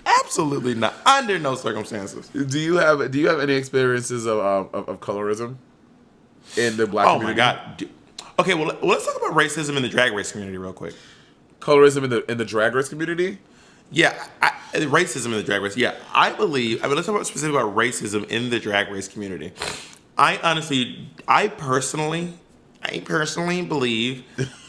Absolutely not. Under no circumstances. Do you have any experiences of colorism in the black community? Oh my god. Okay, well let's talk about racism in the drag race community real quick. Colorism in the drag race community? Yeah, racism in the drag race. Yeah, let's talk about specifically about racism in the drag race community. I personally believe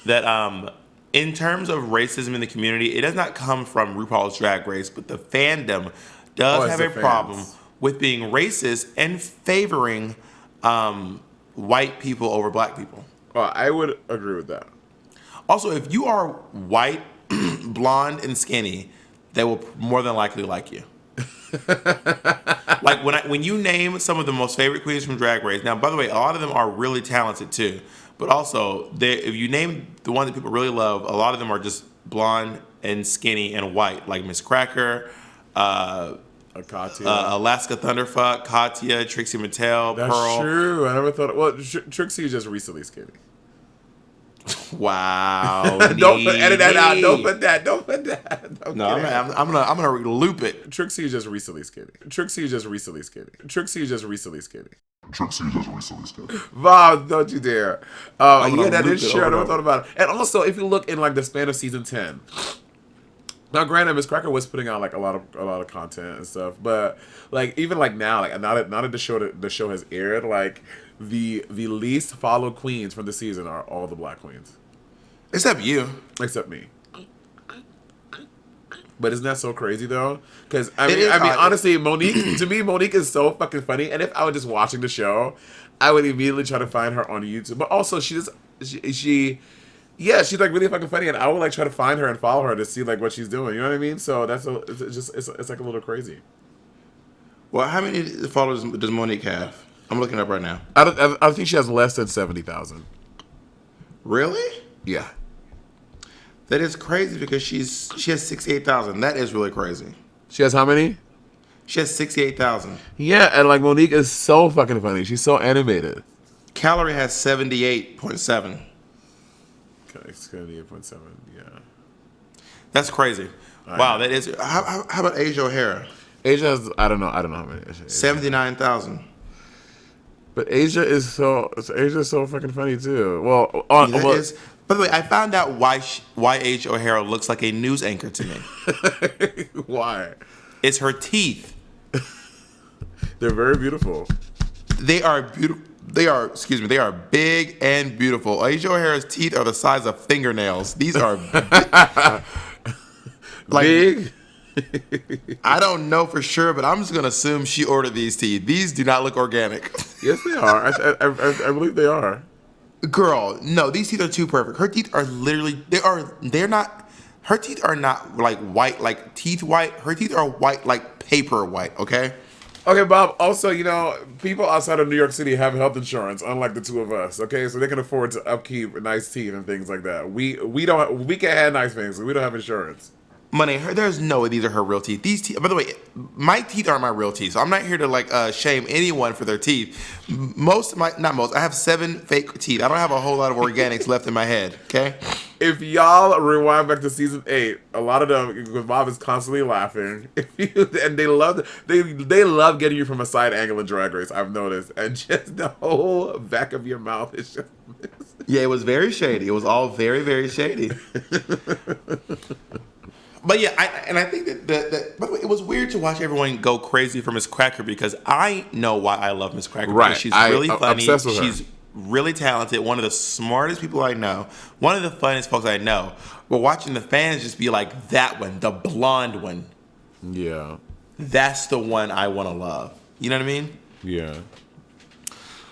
that in terms of racism in the community, it does not come from RuPaul's Drag Race, but the fandom does have a problem with being racist and favoring white people over black people. Well, I would agree with that. Also, if you are white, blonde, and skinny, they will more than likely like you. Like when you name some of the most favorite queens from Drag Race. Now, by the way, a lot of them are really talented too. But also, if you name the ones that people really love, a lot of them are just blonde and skinny and white, like Miss Cracker, Katya. Alaska Thunderfuck, Katya, Trixie Mattel, That's Pearl. true. I never thought. Well, Trixie is just recently skinny. Wow. Edit that out. Don't put that. Don't No, I'm gonna loop it. Trixie is just recently skinny. Bob, don't you dare. Yeah, that is true. I never thought about it. And also, if you look in like the span of season 10. Now, granted, Miss Cracker was putting out like a lot of content and stuff, but like even like now, like now that the show has aired, like the least followed queens from the season are all the black queens, except you, except me. But isn't that so crazy though? Because I mean, honestly, Monique to me, Monique is so fucking funny. And if I was just watching the show, I would immediately try to find her on YouTube. But also, she's like really fucking funny, and I would like try to find her and follow her to see like what she's doing. You know what I mean? So it's like a little crazy. Well, how many followers does Monique have? I'm looking up right now. I think she has less than 70,000. Really? Yeah. That is crazy because she has 68,000. That is really crazy. She has how many? She has 68,000. Yeah, and like Monique is so fucking funny. She's so animated. Calorie has 78.7. Okay, 78.7. Yeah. That's crazy. Wow, that is. How about Asia O'Hara? Asia has I don't know how many. 79,000. But Asia is so fucking funny too. Well, by the way, I found out why Asia O'Hara looks like a news anchor to me. Why? It's her teeth. They're very beautiful. They are beautiful. They are big and beautiful. Asia O'Hara's teeth are the size of fingernails. These are big. I don't know for sure, but I'm just gonna assume she ordered these teeth. These do not look organic. Yes, they are. I believe they are. Girl, no, these teeth are too perfect. Her teeth are literally they're not. Her teeth are not like white, like teeth white. Her teeth are white, like paper white. Okay. Okay, Bob. Also, people outside of New York City have health insurance, unlike the two of us. Okay, so they can afford to upkeep nice teeth and things like that. We don't. We can't have nice things. So we don't have insurance. Money, there's no way these are her real teeth. These teeth, by the way, my teeth aren't my real teeth, so I'm not here to like shame anyone for their teeth. Not most, I have 7 fake teeth. I don't have a whole lot of organics left in my head, okay? If y'all rewind back to season 8, a lot of them, because Bob is constantly laughing, and they love getting you from a side angle in Drag Race, I've noticed, and just the whole back of your mouth is just... Yeah, it was very shady. It was all very, very shady. But yeah, I think that by the way, it was weird to watch everyone go crazy for Miss Cracker because I know why I love Miss Cracker. Right. She's really funny. Obsessed with her. She's really talented. One of the smartest people I know. One of the funniest folks I know. But watching the fans just be like, that one, the blonde one. Yeah. That's the one I want to love. You know what I mean? Yeah.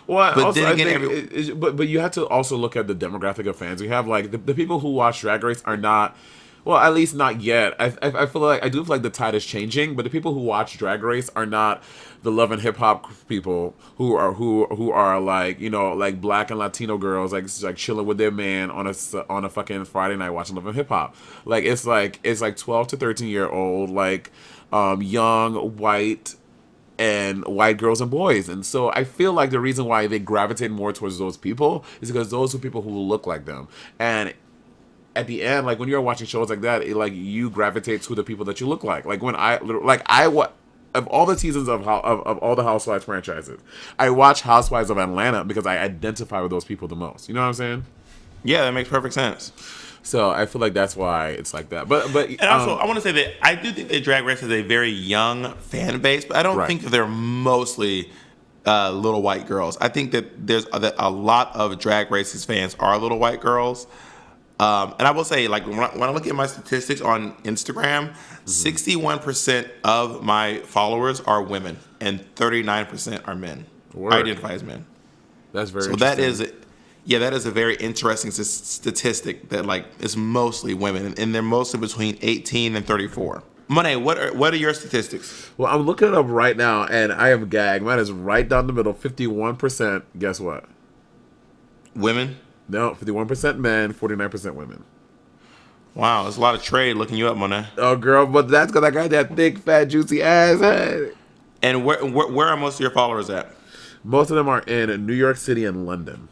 Well, but also, then again, I think but you have to also look at the demographic of fans. You have like the people who watch Drag Race are not, well, at least not yet. I feel like I do feel like the tide is changing, but the people who watch Drag Race are not the love and hip hop people who are like, you know, like Black and Latino girls like chilling with their man on a fucking Friday night watching love and hip hop. Like it's like 12 to 13-year-old like young white girls and boys. And so I feel like the reason why they gravitate more towards those people is because those are people who look like them. And at the end, like when you're watching shows like that, like you gravitate to the people that you look like. Like when of all the seasons of all the Housewives franchises, I watch Housewives of Atlanta because I identify with those people the most. You know what I'm saying? Yeah, that makes perfect sense. So I feel like that's why it's like that. But and also I want to say that I do think that Drag Race has a very young fan base, but I don't think that they're mostly little white girls. I think that there's a lot of Drag Race's fans are little white girls. And I will say, like, when I look at my statistics on Instagram, 61% of my followers are women and 39% are men. Word. I identify as men. That's very so interesting. that is a very interesting statistic that, like, it's mostly women, and they're mostly between 18 and 34. Monet, what are your statistics? Well, I'm looking it up right now, and I am gagged. Mine is right down the middle, 51%. Guess what? Women? No, 51% men, 49% women. Wow, there's a lot of trade looking you up, Monet. Oh, girl, but that's because I got that thick, fat, juicy ass head. And where are most of your followers at? Most of them are in New York City and London.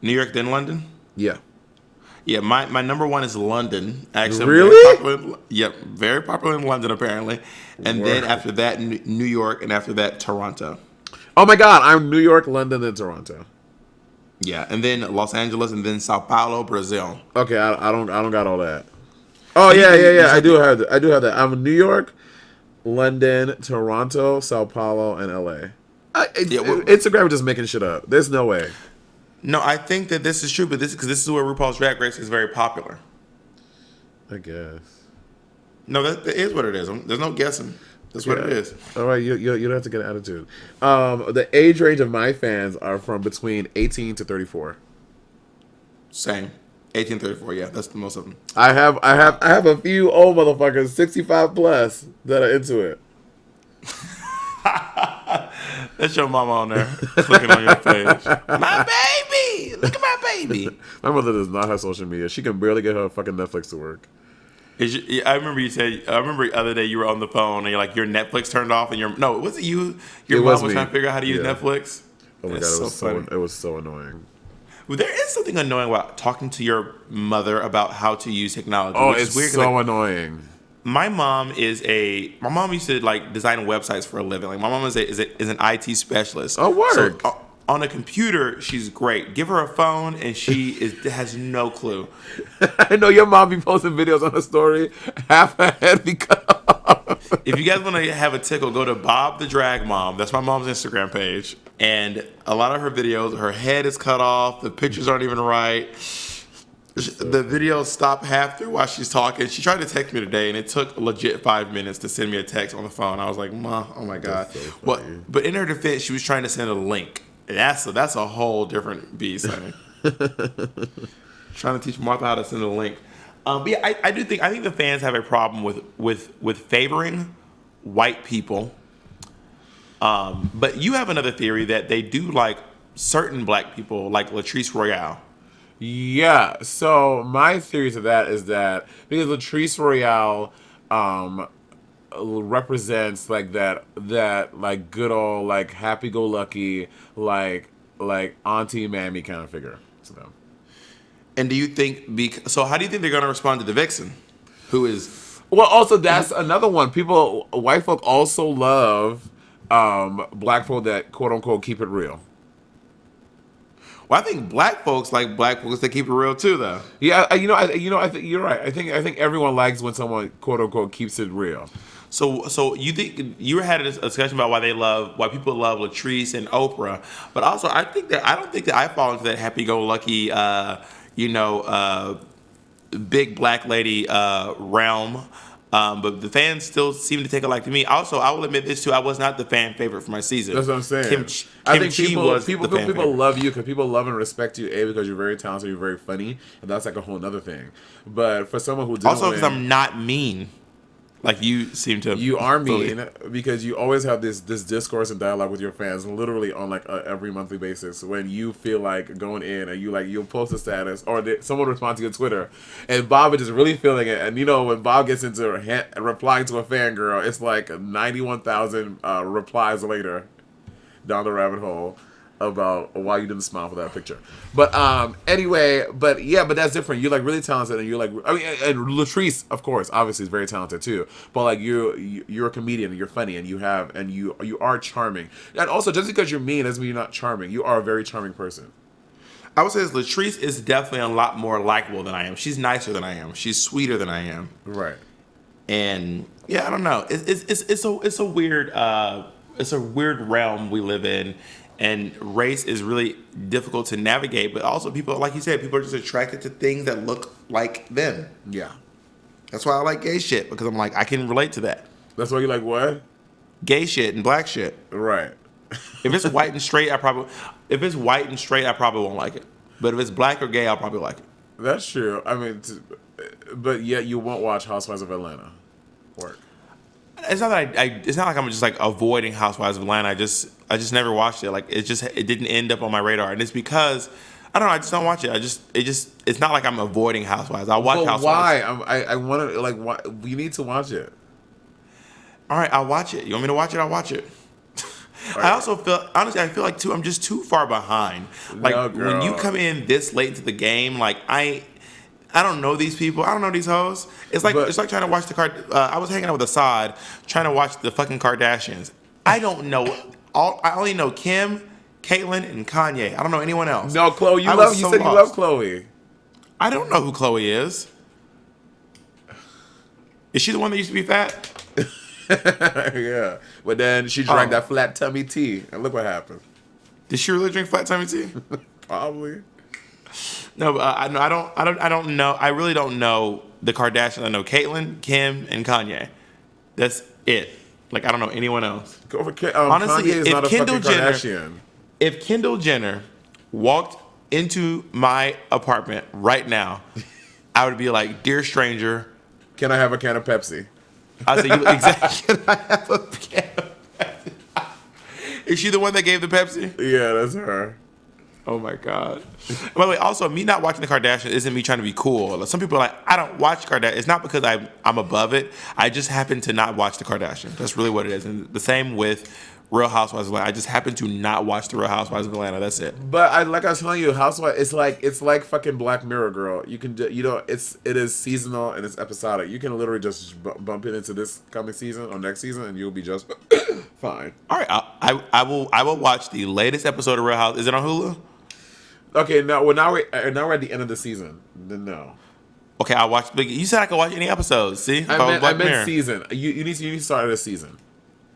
New York, then London? Yeah. Yeah, my number one is London. Actually, really? Very popular in London, apparently. And then after that, New York, and after that, Toronto. Oh, my God. I'm New York, London, and Toronto. Yeah, and then Los Angeles, and then Sao Paulo, Brazil. Okay, I don't got all that. Oh yeah. I do have that. I'm New York, London, Toronto, Sao Paulo, and LA. Instagram is just making shit up. There's no way. No, I think that this is true, but this is where RuPaul's Drag Race is very popular. I guess. No, that is what it is. There's no guessing. That's what it is. All right, you don't have to get an attitude. The age range of my fans are from between 18 to 34. Same. 18 to 34, yeah, that's the most of them. I have a few old motherfuckers, 65 plus, that are into it. That's your mama on there, clicking on your page. My baby! Look at my baby! My mother does not have social media. She can barely get her fucking Netflix to work. I remember the other day you were on the phone and you're like, your Netflix turned off, and was it you? Your mom was trying to figure out how to use Netflix. Oh my God, it was so annoying. Well, there is something annoying about talking to your mother about how to use technology. Oh, it's weird, so annoying. My mom used to like design websites for a living. Like my mom is an IT specialist. Oh, word. So, on a computer, she's great. Give her a phone, and she has no clue. I know your mom be posting videos on her story, half her head because. If you guys want to have a tickle, go to Bob the Drag Mom. That's my mom's Instagram page. And a lot of her videos, her head is cut off. The pictures aren't even right. The videos stop half through while she's talking. She tried to text me today, and it took legit 5 minutes to send me a text on the phone. I was like, Ma, oh my God. So but in her defense, she was trying to send a link. And that's a whole different beast, honey. Trying to teach Martha how to send a link. But yeah, I think the fans have a problem with favoring white people. But you have another theory that they do like certain black people, like Latrice Royale. Yeah. So my theory to that is that because Latrice Royale represents like that like good old like happy go lucky like auntie mammy kind of figure to them. And do you think? So how do you think they're going to respond to the Vixen, who is? Well, also that's another one. People, white folk also love black folk that quote unquote keep it real. Well, I think black folks like black folks that keep it real too, though. Yeah, I think you're right. I think everyone likes when someone quote unquote keeps it real. So you think you had a discussion about why people love Latrice and Oprah, but also I don't think that I fall into that happy-go-lucky, big black lady realm. But the fans still seem to take a like to me. Also, I will admit this too. I was not the fan favorite for my season. That's what I'm saying. I think people love you because people love and respect you. Because you're very talented, you're very funny, and that's like a whole other thing. But for someone who didn't also because I'm not mean, like you seem to. You are mean because you always have this discourse and dialogue with your fans, literally on like every monthly basis. When you feel like going in and you'll post a status or someone responds to your Twitter, and Bob is just really feeling it. And when Bob gets into replying to a fangirl, it's like 91,000 replies later down the rabbit hole about why you didn't smile for that picture. But anyway, but that's different. You're like really talented, and you're like, I mean, and Latrice, of course, obviously is very talented too. But like you're a comedian, and you're funny, and you are charming. And also, just because you're mean doesn't mean you're not charming. You are a very charming person. I would say this, Latrice is definitely a lot more likable than I am. She's nicer than I am. She's sweeter than I am. Right. And yeah, I don't know. It's a weird realm we live in. And race is really difficult to navigate, but also people, like you said, people are just attracted to things that look like them. Yeah. That's why I like gay shit, because I'm like, I can relate to that. That's why you like what? Gay shit and black shit. Right. If it's white and straight, I probably won't like it. But if it's black or gay, I'll probably like it. That's true. I mean, but yet you won't watch Housewives of Atlanta. Work. It's not that it's not like I'm just like avoiding Housewives of Atlanta. I just never watched it. Like it didn't end up on my radar, and it's because I don't know. I just don't watch it. It's not like I'm avoiding Housewives. I watch Housewives. Why? I want to like. Why? You need to watch it. All right, I'll watch it. You want me to watch it? I'll watch it. Right. I also I feel like too. I'm just too far behind. Like when you come in this late into the game, like I don't know these people. I don't know these hoes. It's like trying to watch I was hanging out with Assad trying to watch the fucking Kardashians. I don't know. I only know Kim, Caitlyn, and Kanye. I don't know anyone else. No, Chloe. You said you love Chloe. I don't know who Chloe is. Is she the one that used to be fat? Yeah. But then she drank that flat tummy tea, and look what happened. Did she really drink flat tummy tea? Probably. No, I don't know. I really don't know the Kardashians. I know Caitlyn, Kim, and Kanye. That's it. Like I don't know anyone else. Honestly, Kanye is not a fucking Kardashian. If Kendall Jenner walked into my apartment right now, I would be like, "Dear stranger, can I have a can of Pepsi?" I say, "Exactly. Can I have a can of Pepsi?" Is she the one that gave the Pepsi? Yeah, that's her. Oh my God. By the way, also me not watching the Kardashians isn't me trying to be cool. Some people are like, I don't watch Kardashians. It's not because I'm above it. I just happen to not watch the Kardashians. That's really what it is. And the same with Real Housewives of Atlanta. I just happen to not watch the Real Housewives of Atlanta. That's it. But like I was telling you, Housewives, it's like fucking Black Mirror, girl. You can it is seasonal and it's episodic. You can literally just bump it into this coming season or next season, and you'll be just fine. All right, I will watch the latest episode of Real House. Is it on Hulu? Okay, now we're at the end of the season. Then no. Okay, I'll watch. But you said I could watch any episodes. See, I meant season. You need to start at a season.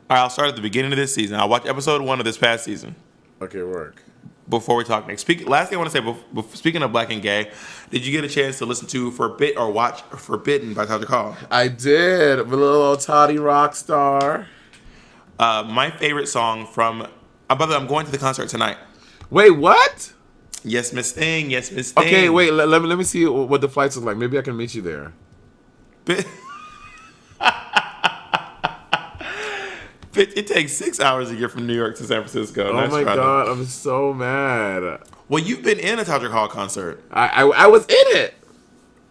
All right, I'll start at the beginning of this season. I'll watch episode 1 of this past season. Okay, work. Before we talk next, last thing I want to say. Speaking of black and gay, did you get a chance to listen to watch Forbidden by Tasha Call? I did. A little Toddy Rockstar. My favorite song from. By the way, I'm going to the concert tonight. Wait, what? Yes, Miss Thing. Yes, Miss Thing. Okay, wait. Let me see what the flights look like. Maybe I can meet you there. It takes 6 hours to get from New York to San Francisco. Oh my God, I'm so mad. Well, you've been in a Todrick Hall concert. I was in it.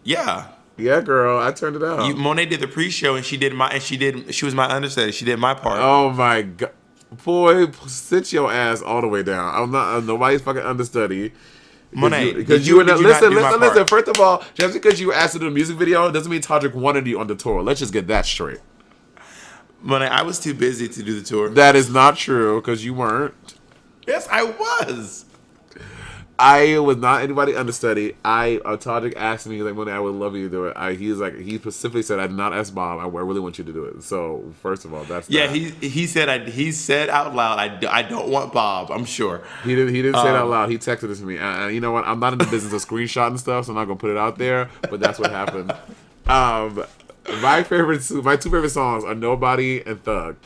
Yeah. Yeah, girl, I turned it out. Monet did the pre-show, and she was my understudy. She did my part. Oh my god, boy, sit your ass all the way down. I'm not nobody's fucking understudy. Monet, because you were not listen. First of all, just because you were asked to do a music video doesn't mean Todrick wanted you on the tour. Let's just get that straight. Monet, I was too busy to do the tour. That is not true because you weren't. Yes, I was. I was not anybody understudy. Todrick asked me like, Monet, I would love you to do it. He specifically said, I did not ask Bob. I really want you to do it. So first of all, that's yeah. He said out loud, I don't want Bob. I'm sure he didn't say it out loud. He texted it to me. And you know what? I'm not in the business of screenshotting stuff, so I'm not gonna put it out there. But that's what happened. My two favorite songs are Nobody and Thug.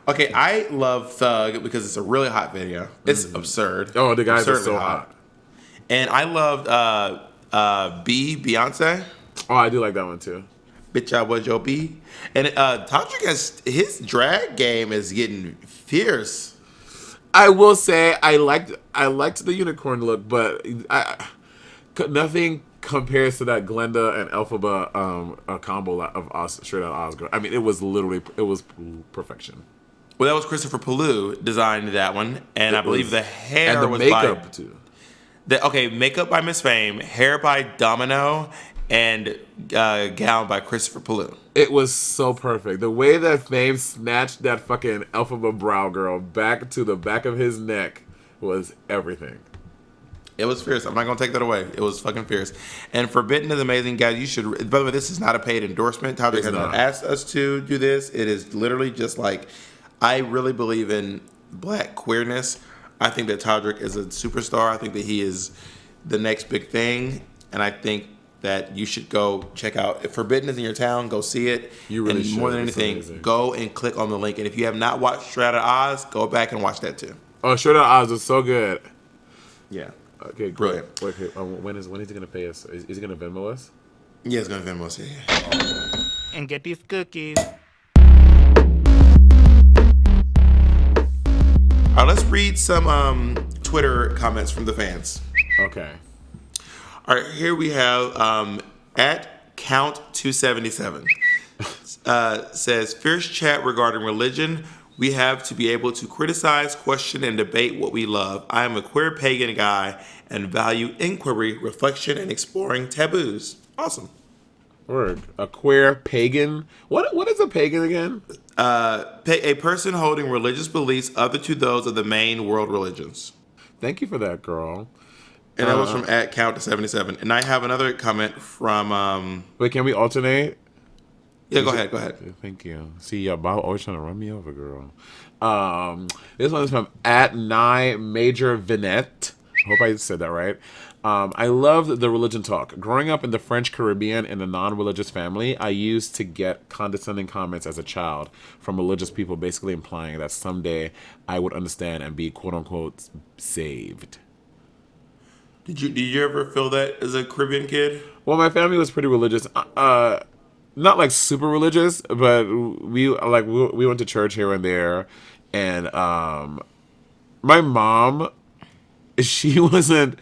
Okay, I love Thug because it's a really hot video. It's absurd. Oh, the guys are Absurdly so hot. And I loved Beyonce. Oh, I do like that one too. Bitch, I was your B. And Todrick his drag game is getting fierce. I will say I liked the unicorn look, but nothing compares to that Glenda and Elphaba a combo of straight out Oscar. I mean, it was perfection. Well, that was Christopher Pellew designed that one, and I believe the hair and the was makeup too. Makeup by Miss Fame, hair by Domino, and gown by Christopher Pellew. It was so perfect. The way that Fame snatched that fucking Elphaba brow girl back to the back of his neck was everything. It was fierce. I'm not going to take that away. It was fucking fierce. And Forbidden is amazing, guys. You should. By the way, this is not a paid endorsement. Todrick has not asked us to do this. It is literally just like, I really believe in black queerness. I think that Todrick is a superstar. I think that he is the next big thing. And I think that you should go check out. If Forbidden is in your town, go see it. You really should. More than anything, go and click on the link. And if you have not watched Straight Outta Oz, go back and watch that too. Oh, Straight Outta Oz was so good. Yeah. Okay, great. Okay, when is he going to pay us? Is he going to Venmo us? Yeah, he's going to Venmo us. Yeah. And get these cookies. All right, let's read some Twitter comments from the fans. Okay. All right, here we have at Count277 says, fierce chat regarding religion. We have to be able to criticize, question, and debate what we love. I am a queer pagan guy and value inquiry, reflection, and exploring taboos. Awesome. Word. A queer pagan. What is a pagan again? A person holding religious beliefs other to those of the main world religions. Thank you for that, girl. And that was from at Count277. And I have another comment from... Wait, can we alternate? Yeah, go ahead. Thank you. See, Bob always trying to run me over, girl. This one is from at Nye Major Vinette. Hope I said that right. I loved the religion talk. Growing up in the French Caribbean in a non-religious family, I used to get condescending comments as a child from religious people, basically implying that someday I would understand and be quote-unquote saved. Did you ever feel that as a Caribbean kid? Well, my family was pretty religious. Not like super religious, but we went to church here and there, and my mom, she wasn't.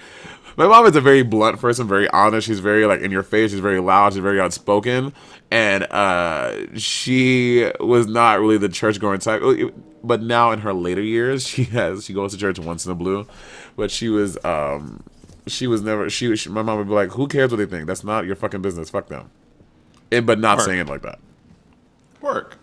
My mom is a very blunt person, very honest. She's very like in your face. She's very loud. She's very outspoken, and she was not really the church going type. But now in her later years, she goes to church once in a blue, but she was never. My mom would be like, "Who cares what they think? That's not your fucking business. Fuck them." But not saying it like that. Work.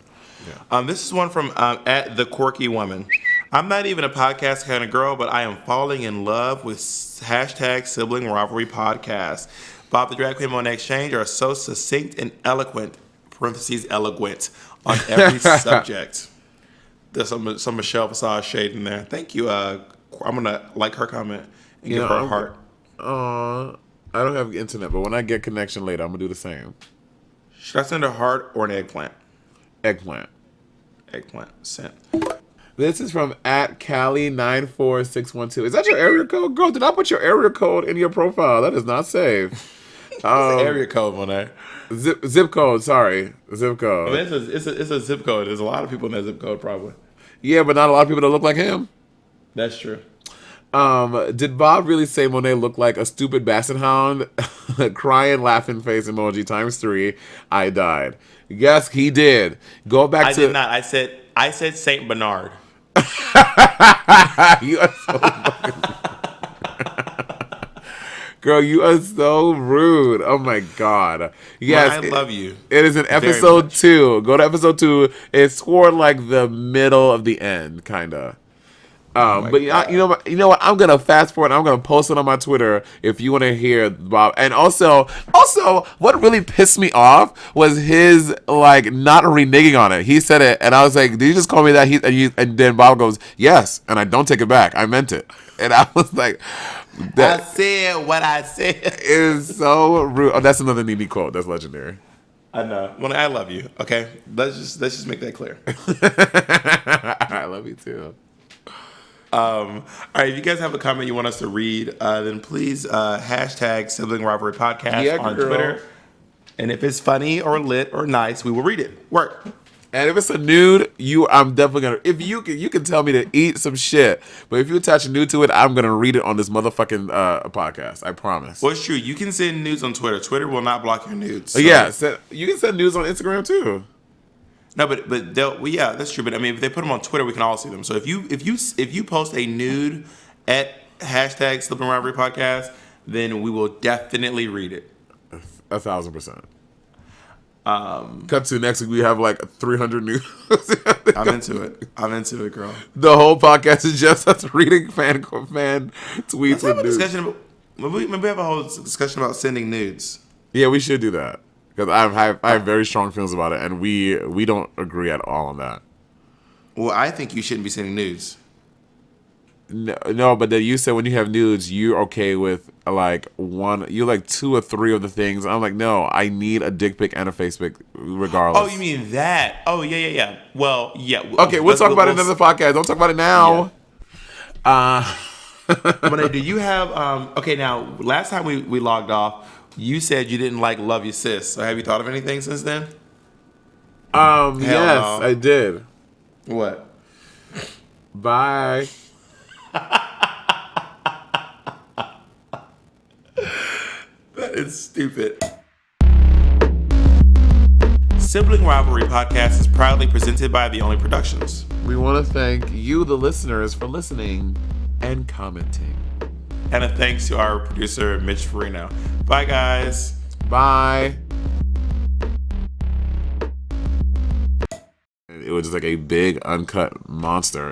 Yeah. This is one from at the Quirky Woman. I'm not even a podcast kind of girl, but I am falling in love with hashtag Sibling Rivalry podcast. Bob the Drag Queen Monet Exchange are so succinct and eloquent, parentheses eloquent, on every subject. There's some Michelle Visage shade in there. Thank you. I'm going to like her comment and give her a heart. I don't have internet, but when I get connection later, I'm going to do the same. Should I send a heart or an eggplant? Eggplant. Eggplant. Sent. This is from at Cali94612. Is that your area code? Girl, did I put your area code in your profile? That is not safe. It's an area code, Monet. Zip code, sorry. Zip code. I mean, it's a zip code. There's a lot of people in that zip code, probably. Yeah, but not a lot of people that look like him. That's true. Did Bob really say Monet looked like a stupid basset hound? Crying, laughing face emoji ×3. I died. Yes, he did. Go back I to. did not. I said Saint Bernard. You are so girl, you are so rude. Oh my god. Yes, I love you. It is in episode 2. Go to episode 2. It's scored like the middle of the end, kinda. But you know what? I'm gonna fast forward. I'm gonna post it on my Twitter if you want to hear Bob. And also, what really pissed me off was his like not reneging on it. He said it, and I was like, "Did you just call me that?" And then Bob goes, "Yes," and I don't take it back. I meant it, and I was like, I said what I said. It is so rude. Oh, that's another Nene quote. That's legendary. I know. Well, I love you. Okay, let's just make that clear. I love you too. All right, if you guys have a comment you want us to read, then please hashtag Sibling Rivalry Podcast on Twitter. And if it's funny or lit or nice, we will read it. Work. And if it's a nude, I'm definitely gonna. If you can tell me to eat some shit, but if you attach a nude to it, I'm gonna read it on this motherfucking podcast. I promise. Well, it's true. You can send nudes on Twitter. Twitter will not block your nudes. So. Yeah, you can send nudes on Instagram too. No, but yeah, that's true. But I mean, if they put them on Twitter, we can all see them. So if you post a nude at hashtag Sibling Rivalry Podcast, then we will definitely read it. 1,000%. Cut to next week. We have like 300 news. I'm into it, girl. The whole podcast is just us reading fan tweets with nudes. Maybe we have a whole discussion about sending nudes. Yeah, we should do that because I have very strong feelings about it, and we don't agree at all on that. Well, I think you shouldn't be sending nudes. No, but then you said when you have nudes, you're okay with like you like 2 or 3 of the things. I'm like, no, I need a dick pic and a face pic regardless. Oh, you mean that? Oh, yeah. Well, yeah. Okay, we'll talk about it in another podcast. Don't talk about it now. Yeah. Monet, do you have okay, now last time we logged off, you said you didn't like Love You Sis. So have you thought of anything since then? Yes, no. I did. What? Bye. That is stupid. Sibling Rivalry Podcast is proudly presented by The Only Productions. We want to thank you, the listeners, for listening and commenting. And a thanks to our producer, Mitch Farino. Bye, guys. Bye. It was just like a big uncut monster.